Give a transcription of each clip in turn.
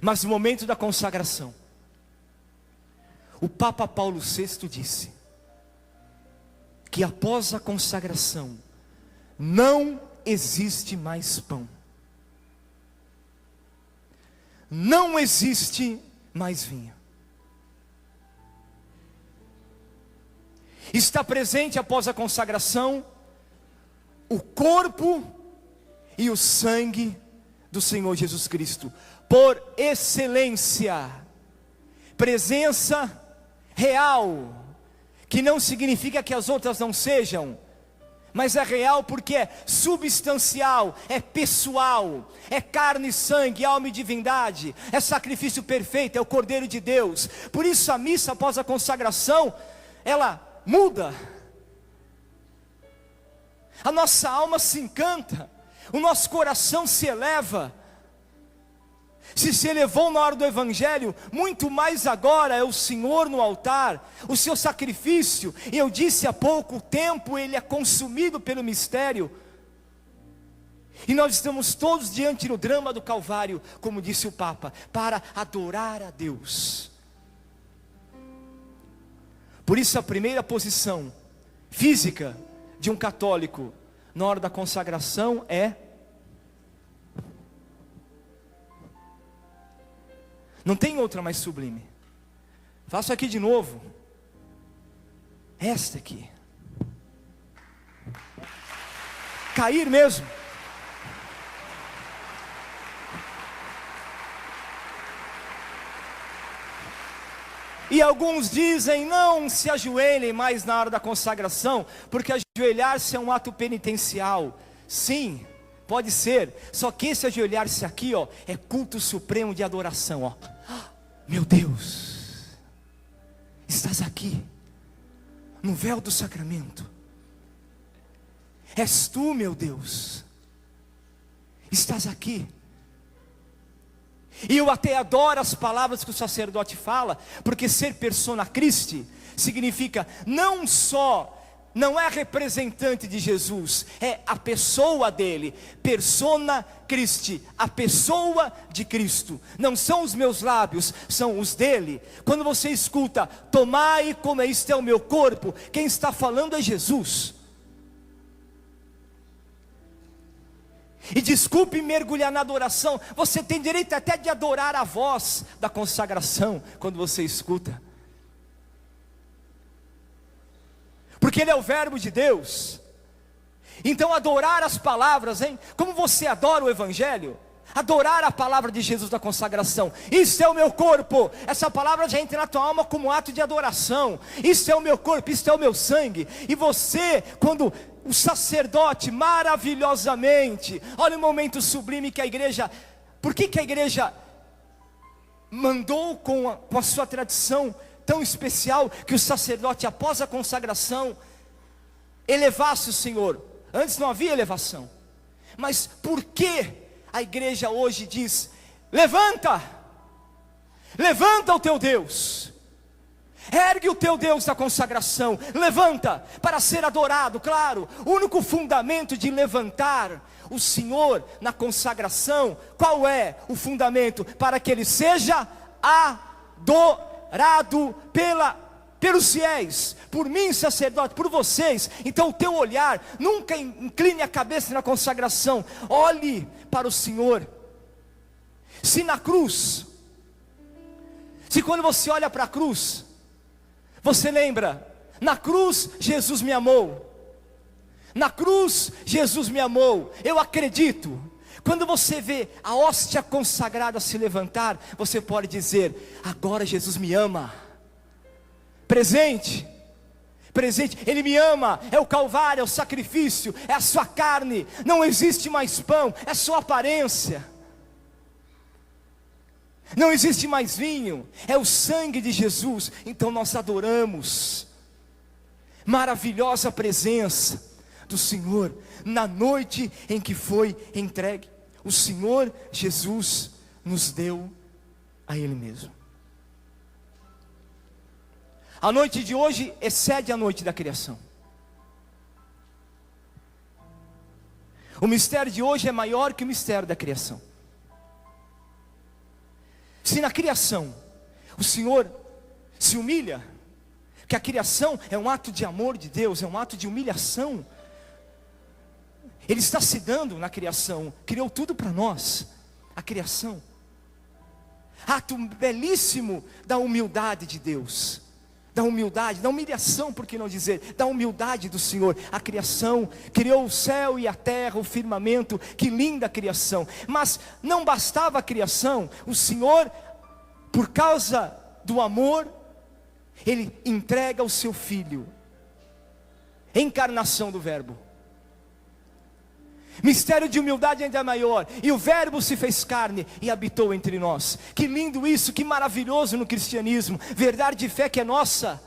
Mas no momento da consagração, o Papa Paulo VI disse que após a consagração não existe mais pão, não existe mais vinho. Está presente após a consagração o corpo e o sangue do Senhor Jesus Cristo, por excelência, presença real, que não significa que as outras não sejam, mas é real porque é substancial, é pessoal, é carne e sangue, alma e divindade, é sacrifício perfeito, é o Cordeiro de Deus. Por isso a missa após a consagração, ela muda, a nossa alma se encanta, o nosso coração se eleva. Se elevou na hora do Evangelho, muito mais agora é o Senhor no altar, o seu sacrifício. E eu disse há pouco, o tempo ele é consumido pelo mistério, e nós estamos todos diante do drama do Calvário, como disse o Papa, para adorar a Deus. Por isso a primeira posição física de um católico na hora da consagração é: não tem outra mais sublime. Faço aqui de novo. Esta aqui. Cair mesmo. E alguns dizem, não se ajoelhem mais na hora da consagração, porque ajoelhar-se é um ato penitencial. Sim, pode ser, só que esse ajoelhar-se aqui, ó, é culto supremo de adoração, ó. Meu Deus, estás aqui, no véu do sacramento. És tu, meu Deus, estás aqui. E eu até adoro as palavras que o sacerdote fala, porque ser persona Christi significa não só, não é representante de Jesus, é a pessoa dele, persona Christi, a pessoa de Cristo. Não são os meus lábios, são os dele. Quando você escuta, tomai e comei, isto é o meu corpo, quem está falando é Jesus. E desculpe mergulhar na adoração, você tem direito até de adorar a voz da consagração, quando você escuta, porque ele é o verbo de Deus. Então adorar as palavras, hein? Como você adora o Evangelho, adorar a palavra de Jesus da consagração. Isso é o meu corpo, essa palavra já entra na tua alma como ato de adoração. Isso é o meu corpo, isso é o meu sangue. E você, quando o sacerdote maravilhosamente, olha o momento sublime que a igreja, por que a igreja mandou com a sua tradição tão especial, que o sacerdote após a consagração elevasse o Senhor? Antes não havia elevação, mas por que a igreja hoje diz, levanta, levanta o teu Deus, ergue o teu Deus da consagração, levanta para ser adorado? Claro, o único fundamento de levantar o Senhor na consagração, qual é o fundamento? Para que Ele seja adorado pelos fiéis, por mim sacerdote, por vocês. Então o teu olhar, nunca incline a cabeça na consagração, olhe para o Senhor. Se na cruz, se quando você olha para a cruz, você lembra, na cruz Jesus me amou, na cruz Jesus me amou, eu acredito. Quando você vê a hóstia consagrada se levantar, você pode dizer, agora Jesus me ama. Presente, presente, Ele me ama, é o Calvário, é o sacrifício, é a sua carne, não existe mais pão, é sua aparência. Não existe mais vinho, é o sangue de Jesus. Então nós adoramos. Maravilhosa presença do Senhor na noite em que foi entregue. O Senhor Jesus nos deu a Ele mesmo. A noite de hoje excede a noite da criação. O mistério de hoje é maior que o mistério da criação. Se na criação o Senhor se humilha, que a criação é um ato de amor de Deus, é um ato de humilhação. Ele está se dando na criação, criou tudo para nós, a criação. Ato belíssimo da humildade de Deus, da humildade, da humilhação, por que não dizer, da humildade do Senhor. A criação, criou o céu e a terra, o firmamento, que linda criação. Mas não bastava a criação, o Senhor, por causa do amor, Ele entrega o seu Filho, encarnação do Verbo. Mistério de humildade ainda maior. E o Verbo se fez carne e habitou entre nós. Que lindo isso, que maravilhoso no cristianismo. Verdade de fé que é nossa.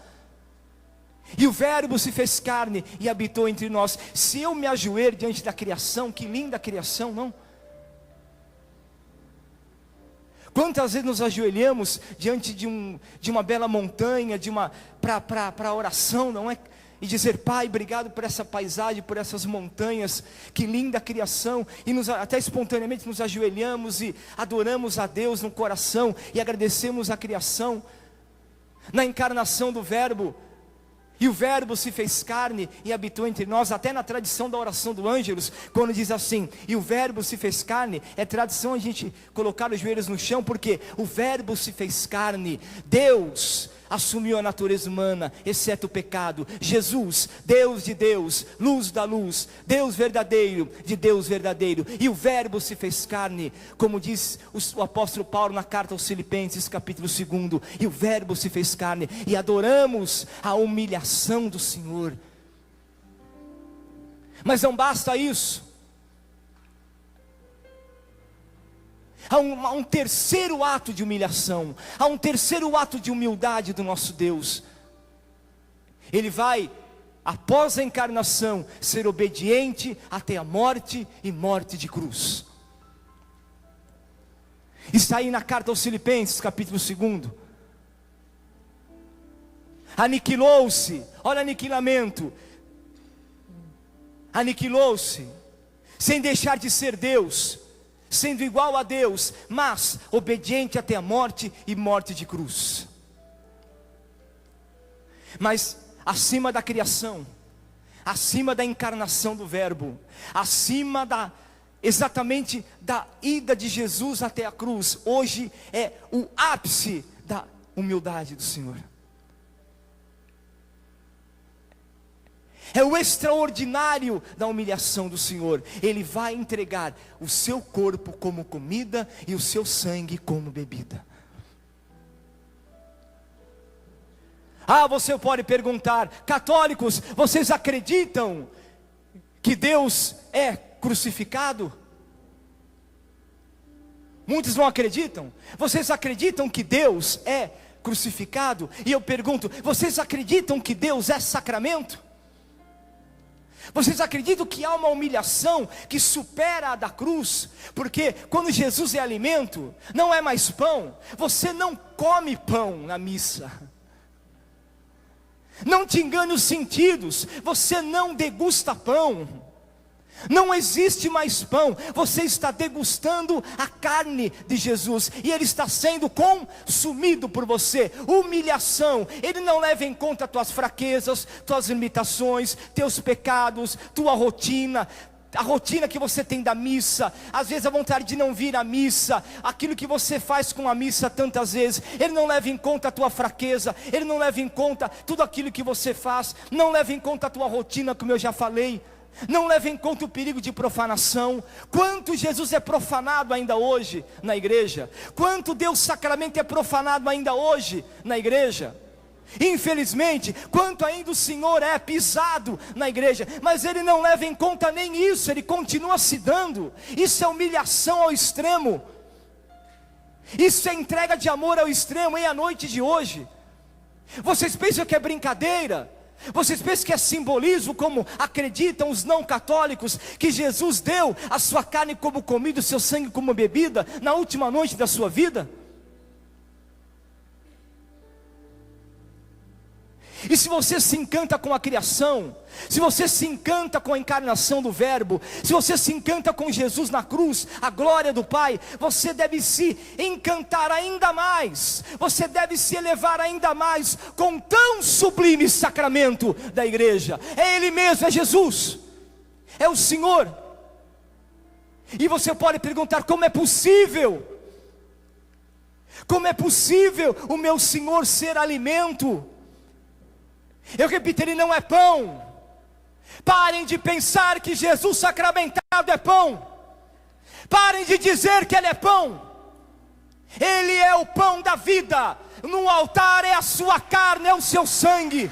E o Verbo se fez carne e habitou entre nós. Se eu me ajoelho diante da criação, que linda criação, não? Quantas vezes nos ajoelhamos diante de uma bela montanha, para oração, não é? E dizer: Pai, obrigado por essa paisagem, por essas montanhas, que linda criação. E até espontaneamente nos ajoelhamos e adoramos a Deus no coração, e agradecemos a criação, na encarnação do Verbo. E o Verbo se fez carne e habitou entre nós. Até na tradição da oração do Ângelus, quando diz assim, e o Verbo se fez carne, é tradição a gente colocar os joelhos no chão, porque o Verbo se fez carne. Deus assumiu a natureza humana, exceto o pecado. Jesus, Deus de Deus, luz da luz, Deus verdadeiro de Deus verdadeiro. E o Verbo se fez carne, como diz o apóstolo Paulo na carta aos Filipenses, capítulo 2. E o Verbo se fez carne, e adoramos a humilhação do Senhor. Mas não basta isso. Há um terceiro ato de humilhação, há um terceiro ato de humildade do nosso Deus. Ele vai, após a encarnação, ser obediente até a morte, e morte de cruz. Está aí na carta aos Filipenses, capítulo 2. Aniquilou-se, olha aniquilamento, aniquilou-se, sem deixar de ser Deus, sendo igual a Deus, mas obediente até a morte, e morte de cruz. Mas acima da criação, acima da encarnação do Verbo, acima exatamente da ida de Jesus até a cruz, hoje é o ápice da humildade do Senhor. É o extraordinário da humilhação do Senhor. Ele vai entregar o seu corpo como comida e o seu sangue como bebida. Você pode perguntar: católicos, vocês acreditam que Deus é crucificado? Muitos não acreditam. Vocês acreditam que Deus é crucificado? E eu pergunto: vocês acreditam que Deus é sacramento? Vocês acreditam que há uma humilhação que supera a da cruz? Porque quando Jesus é alimento, não é mais pão. Você não come pão na missa. Não te engane os sentidos, você não degusta pão. Não existe mais pão, você está degustando a carne de Jesus, e Ele está sendo consumido por você. Humilhação, Ele não leva em conta tuas fraquezas, tuas limitações, teus pecados, tua rotina, a rotina que você tem da missa, às vezes a vontade de não vir à missa, aquilo que você faz com a missa tantas vezes. Ele não leva em conta a tua fraqueza, Ele não leva em conta tudo aquilo que você faz, não leva em conta a tua rotina, como eu já falei. Não leva em conta o perigo de profanação. Quanto Jesus é profanado ainda hoje na igreja? Quanto Deus sacramento é profanado ainda hoje na igreja? Infelizmente, quanto ainda o Senhor é pisado na igreja. Mas Ele não leva em conta nem isso, Ele continua se dando. Isso é humilhação ao extremo. Isso é entrega de amor ao extremo. E a noite de hoje, vocês pensam que é brincadeira? Vocês pensam que é simbolismo, como acreditam os não católicos, que Jesus deu a sua carne como comida, o seu sangue como bebida, na última noite da sua vida? E se você se encanta com a criação, se você se encanta com a encarnação do Verbo, se você se encanta com Jesus na cruz, a glória do Pai, você deve se encantar ainda mais, você deve se elevar ainda mais com tão sublime sacramento da igreja. É Ele mesmo, é Jesus, é o Senhor. E você pode perguntar: como é possível? Como é possível o meu Senhor ser alimento? Eu repito, Ele não é pão. Parem de pensar que Jesus sacramentado é pão. Parem de dizer que Ele é pão. Ele é o pão da vida. No altar é a sua carne, é o seu sangue.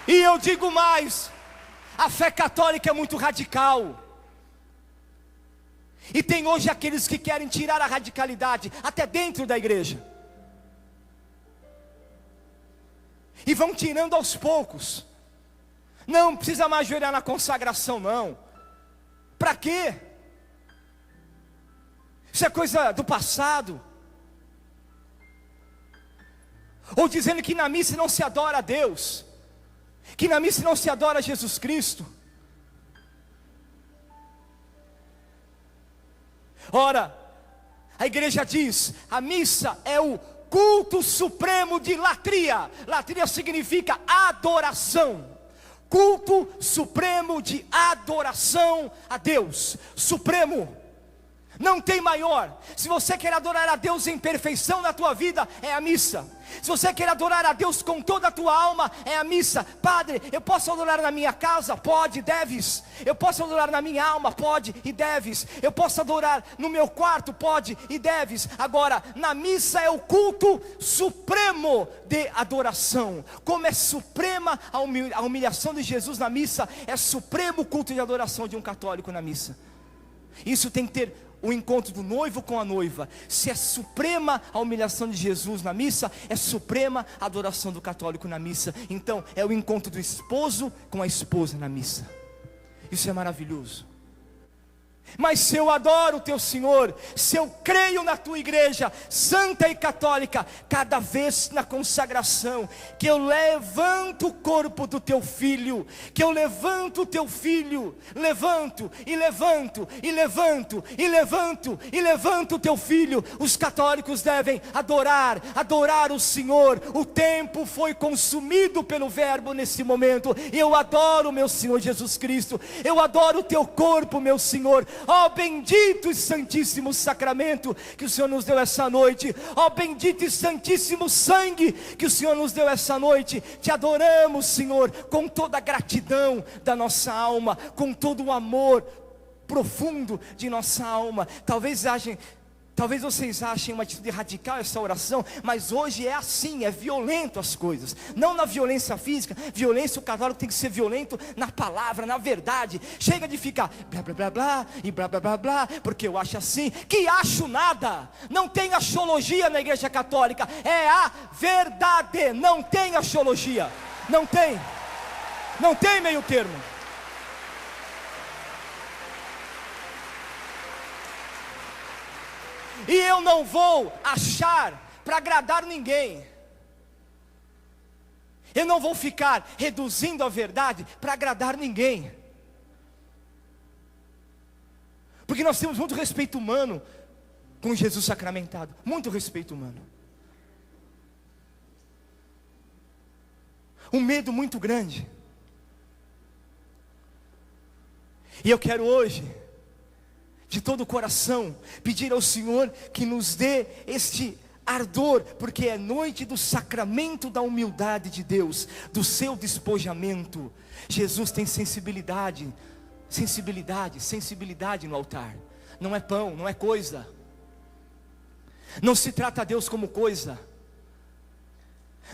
E eu digo mais: a fé católica é muito radical. E tem hoje aqueles que querem tirar a radicalidade até dentro da igreja, e vão tirando aos poucos. Não precisa mais ajoelhar na consagração, não. Para quê? Isso é coisa do passado. Ou dizendo que na missa não se adora a Deus, que na missa não se adora a Jesus Cristo. Ora, a igreja diz: a missa é o culto supremo de latria. Latria significa adoração. Culto supremo de adoração a Deus. Supremo. Não tem maior. Se você quer adorar a Deus em perfeição na tua vida, é a missa. Se você quer adorar a Deus com toda a tua alma, é a missa. Padre, eu posso adorar na minha casa? Pode, deves. Eu posso adorar na minha alma? Pode e deves. Eu posso adorar no meu quarto? Pode e deves. Agora, na missa é o culto supremo de adoração. Como é suprema a humilhação de Jesus na missa, é supremo o culto de adoração de um católico na missa. Isso tem que ter o encontro do noivo com a noiva. Se é suprema a humilhação de Jesus na missa, é suprema a adoração do católico na missa. Então é o encontro do esposo com a esposa na missa. Isso é maravilhoso. Mas se eu adoro o teu Senhor, se eu creio na tua igreja santa e católica, cada vez na consagração, que eu levanto o corpo do teu filho, que eu levanto o teu filho, levanto e levanto e levanto e levanto e levanto o teu filho, os católicos devem adorar o Senhor. O tempo foi consumido pelo Verbo nesse momento. Eu adoro o meu Senhor Jesus Cristo, eu adoro o teu corpo, meu Senhor. Ó bendito e santíssimo sacramento que o Senhor nos deu essa noite. Ó bendito e santíssimo sangue que o Senhor nos deu essa noite. Te adoramos, Senhor, com toda a gratidão da nossa alma, com todo o amor profundo de nossa alma. Talvez vocês achem uma atitude radical essa oração, mas hoje é assim, é violento as coisas. Não na violência física. Violência, o católico tem que ser violento na palavra, na verdade. Chega de ficar blá blá blá blá e blá blá blá blá, porque eu acho assim. Que acho nada. Não tem axologia na igreja católica. É a verdade. Não tem axologia. Não tem. Não tem meio termo. E eu não vou achar para agradar ninguém. Eu não vou ficar reduzindo a verdade para agradar ninguém. Porque nós temos muito respeito humano com Jesus sacramentado. Muito respeito humano. Um medo muito grande. E eu quero hoje, de todo o coração, pedir ao Senhor que nos dê este ardor, porque é noite do sacramento da humildade de Deus, do seu despojamento. Jesus tem sensibilidade no altar. Não é pão, não é coisa. Não se trata a Deus como coisa.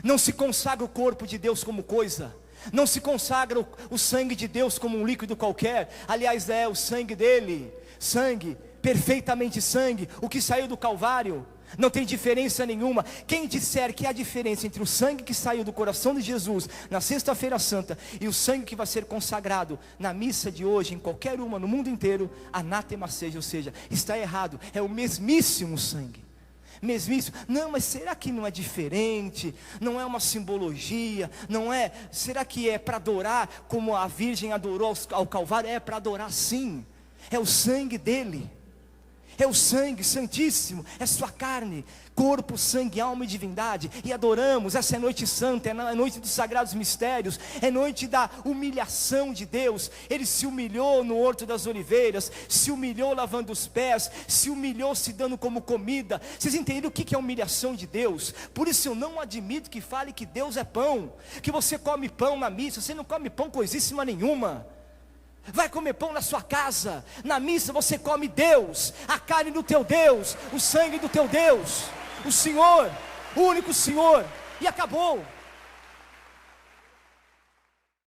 Não se consagra o corpo de Deus como coisa. Não se consagra o sangue de Deus como um líquido qualquer. Aliás, é o sangue dele. Sangue, perfeitamente sangue, o que saiu do Calvário, não tem diferença nenhuma. Quem disser que há diferença entre o sangue que saiu do coração de Jesus na sexta-feira santa e o sangue que vai ser consagrado na missa de hoje, em qualquer uma, no mundo inteiro, anátema seja, ou seja, está errado. É o mesmíssimo sangue, mesmice. Não, mas será que não é diferente? Não é uma simbologia? Não é? Será que é para adorar como a Virgem adorou ao Calvário? É para adorar, sim. É o sangue dele. É o sangue santíssimo, é sua carne, corpo, sangue, alma e divindade. E adoramos. Essa é noite santa, é a noite dos sagrados mistérios, é noite da humilhação de Deus. Ele se humilhou no Horto das Oliveiras, se humilhou lavando os pés, se humilhou se dando como comida. Vocês entenderam o que é a humilhação de Deus? Por isso eu não admito que fale que Deus é pão, que você come pão na missa. Você não come pão coisíssima nenhuma. Vai comer pão na sua casa. Na missa você come Deus, a carne do teu Deus, o sangue do teu Deus, o Senhor, o único Senhor. E acabou.